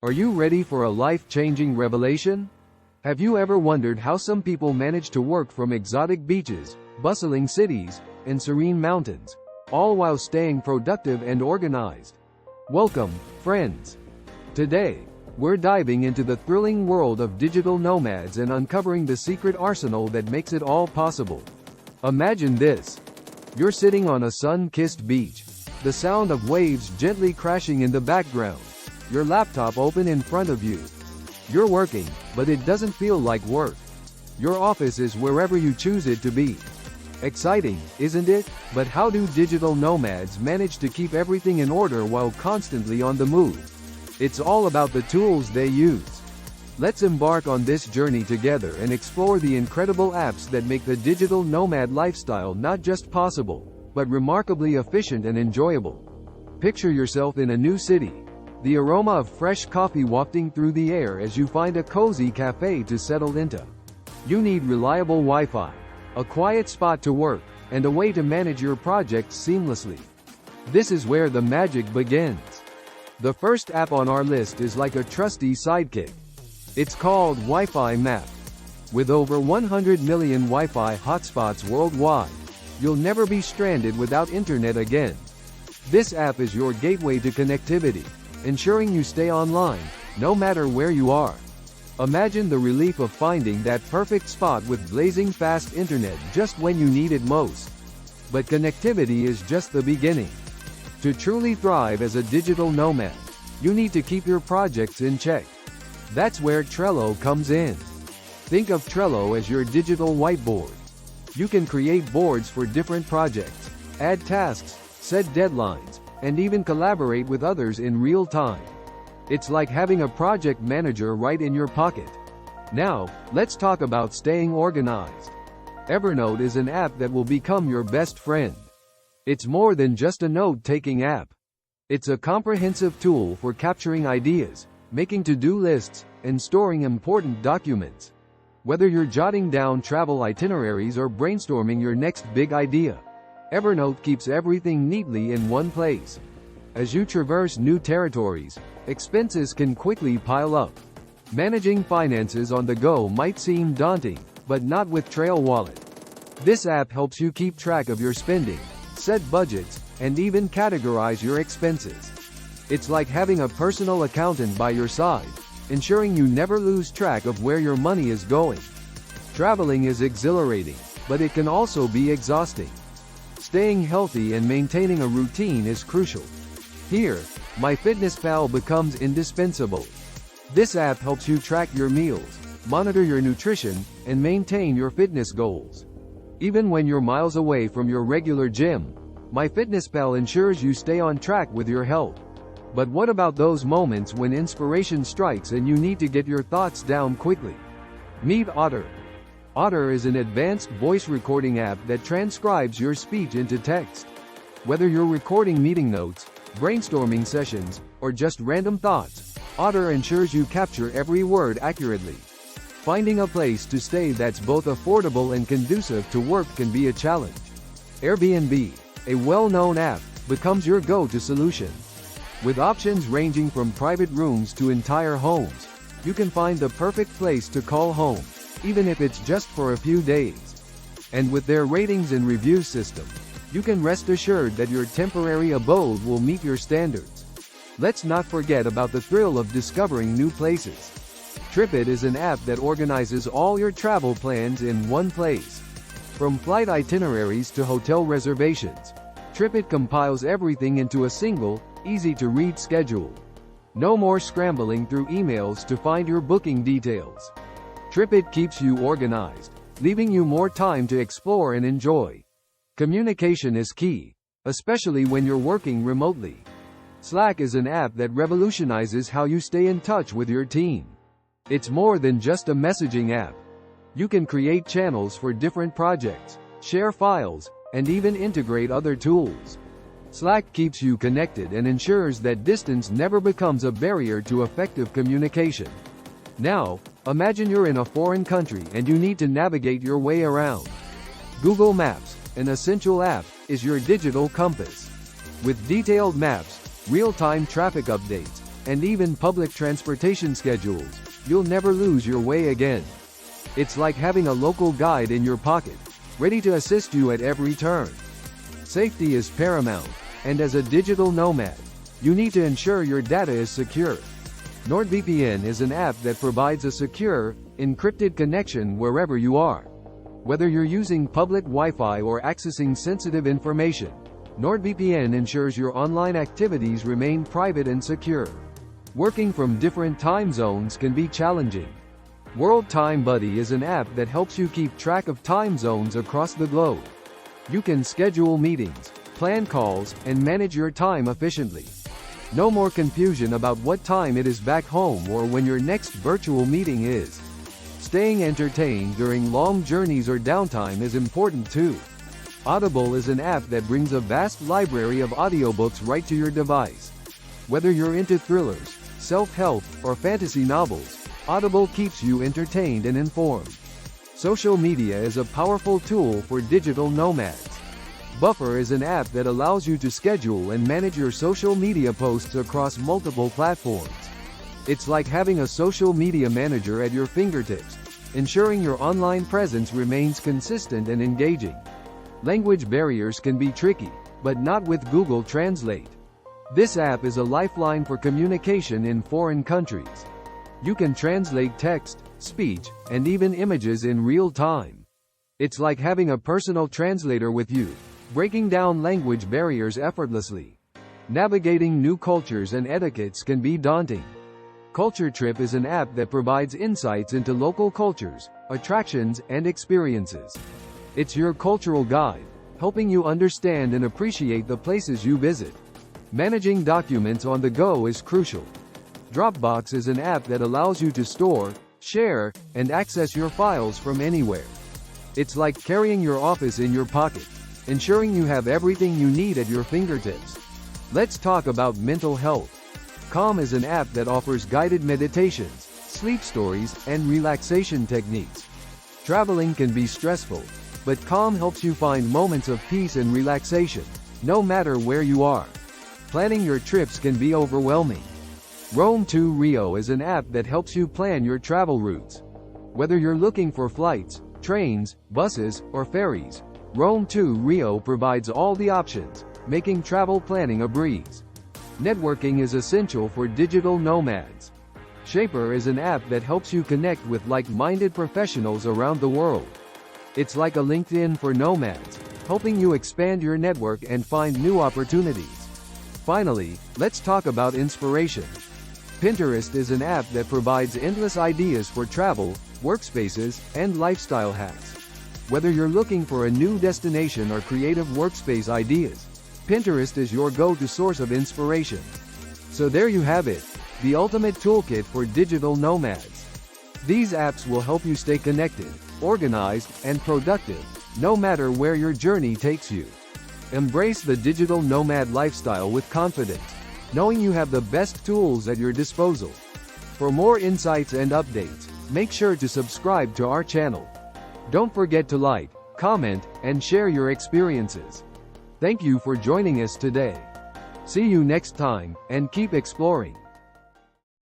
Are you ready for a life-changing revelation? Have you ever wondered how some people manage to work from exotic beaches, bustling cities, and serene mountains, all while staying productive and organized? Welcome, friends. Today, we're diving into the thrilling world of digital nomads and uncovering the secret arsenal that makes it all possible. Imagine this. You're sitting on a sun-kissed beach, the sound of waves gently crashing in the background, your laptop open in front of you. You're working, but it doesn't feel like work. Your office is wherever you choose it to be. Exciting, isn't it? But how do digital nomads manage to keep everything in order while constantly on the move? It's all about the tools they use. Let's embark on this journey together and explore the incredible apps that make the digital nomad lifestyle not just possible, but remarkably efficient and enjoyable. Picture yourself in a new city, the aroma of fresh coffee wafting through the air as you find a cozy cafe to settle into. You need reliable Wi-Fi, a quiet spot to work, and a way to manage your projects seamlessly. This is where the magic begins. The first app on our list is like a trusty sidekick. It's called Wi-Fi Map. With over 100 million Wi-Fi hotspots worldwide, you'll never be stranded without internet again. This app is your gateway to connectivity, ensuring you stay online, no matter where you are. Imagine the relief of finding that perfect spot with blazing fast internet just when you need it most. But connectivity is just the beginning. To truly thrive as a digital nomad, you need to keep your projects in check. That's where Trello comes in. Think of Trello as your digital whiteboard. You can create boards for different projects, add tasks, set deadlines, and even collaborate with others in real time. It's like having a project manager right in your pocket. Now, let's talk about staying organized. Evernote is an app that will become your best friend. It's more than just a note-taking app. It's a comprehensive tool for capturing ideas, making to-do lists, and storing important documents. Whether you're jotting down travel itineraries or brainstorming your next big idea, Evernote keeps everything neatly in one place. As you traverse new territories, expenses can quickly pile up. Managing finances on the go might seem daunting, but not with Trail Wallet. This app helps you keep track of your spending, set budgets, and even categorize your expenses. It's like having a personal accountant by your side, ensuring you never lose track of where your money is going. Traveling is exhilarating, but it can also be exhausting. Staying healthy and maintaining a routine is crucial. Here, MyFitnessPal becomes indispensable. This app helps you track your meals, monitor your nutrition, and maintain your fitness goals. Even when you're miles away from your regular gym, MyFitnessPal ensures you stay on track with your health. But what about those moments when inspiration strikes and you need to get your thoughts down quickly? Meet Otter. Otter is an advanced voice recording app that transcribes your speech into text. Whether you're recording meeting notes, brainstorming sessions, or just random thoughts, Otter ensures you capture every word accurately. Finding a place to stay that's both affordable and conducive to work can be a challenge. Airbnb, a well-known app, becomes your go-to solution. With options ranging from private rooms to entire homes, you can find the perfect place to call home, even if it's just for a few days. And with their ratings and review system, you can rest assured that your temporary abode will meet your standards. Let's not forget about the thrill of discovering new places. Tripit is an app that organizes all your travel plans in one place. From flight itineraries to hotel reservations, Tripit compiles everything into a single, easy-to-read schedule. No more scrambling through emails to find your booking details. Tripit keeps you organized, leaving you more time to explore and enjoy. Communication is key, especially when you're working remotely. Slack is an app that revolutionizes how you stay in touch with your team. It's more than just a messaging app. You can create channels for different projects, share files, and even integrate other tools. Slack keeps you connected and ensures that distance never becomes a barrier to effective communication. Now, imagine you're in a foreign country and you need to navigate your way around. Google Maps, an essential app, is your digital compass. With detailed maps, real-time traffic updates, and even public transportation schedules, you'll never lose your way again. It's like having a local guide in your pocket, ready to assist you at every turn. Safety is paramount, and as a digital nomad, you need to ensure your data is secure. NordVPN is an app that provides a secure, encrypted connection wherever you are. Whether you're using public Wi-Fi or accessing sensitive information, NordVPN ensures your online activities remain private and secure. Working from different time zones can be challenging. World Time Buddy is an app that helps you keep track of time zones across the globe. You can schedule meetings, plan calls, and manage your time efficiently. No more confusion about what time it is back home or when your next virtual meeting is. Staying entertained during long journeys or downtime is important too. Audible is an app that brings a vast library of audiobooks right to your device. Whether you're into thrillers, self-help, or fantasy novels, Audible keeps you entertained and informed. Social media is a powerful tool for digital nomads. Buffer is an app that allows you to schedule and manage your social media posts across multiple platforms. It's like having a social media manager at your fingertips, ensuring your online presence remains consistent and engaging. Language barriers can be tricky, but not with Google Translate. This app is a lifeline for communication in foreign countries. You can translate text, speech, and even images in real time. It's like having a personal translator with you, breaking down language barriers effortlessly. Navigating new cultures and etiquettes can be daunting. Culture Trip is an app that provides insights into local cultures, attractions, and experiences. It's your cultural guide, helping you understand and appreciate the places you visit. Managing documents on the go is crucial. Dropbox is an app that allows you to store, share, and access your files from anywhere. It's like carrying your office in your pocket, ensuring you have everything you need at your fingertips. Let's talk about mental health. Calm is an app that offers guided meditations, sleep stories, and relaxation techniques. Traveling can be stressful, but Calm helps you find moments of peace and relaxation, no matter where you are. Planning your trips can be overwhelming. Roam to Rio is an app that helps you plan your travel routes. Whether you're looking for flights, trains, buses, or ferries, Roam to Rio provides all the options, making travel planning a breeze. Networking is essential for digital nomads. Shaper is an app that helps you connect with like-minded professionals around the world. It's like a LinkedIn for nomads, helping you expand your network and find new opportunities. Finally, let's talk about inspiration. Pinterest is an app that provides endless ideas for travel, workspaces, and lifestyle hacks. Whether you're looking for a new destination or creative workspace ideas, Pinterest is your go-to source of inspiration. So there you have it, the ultimate toolkit for digital nomads. These apps will help you stay connected, organized, and productive, no matter where your journey takes you. Embrace the digital nomad lifestyle with confidence, knowing you have the best tools at your disposal. For more insights and updates, make sure to subscribe to our channel. Don't forget to like, comment, and share your experiences. Thank you for joining us today. See you next time, and keep exploring.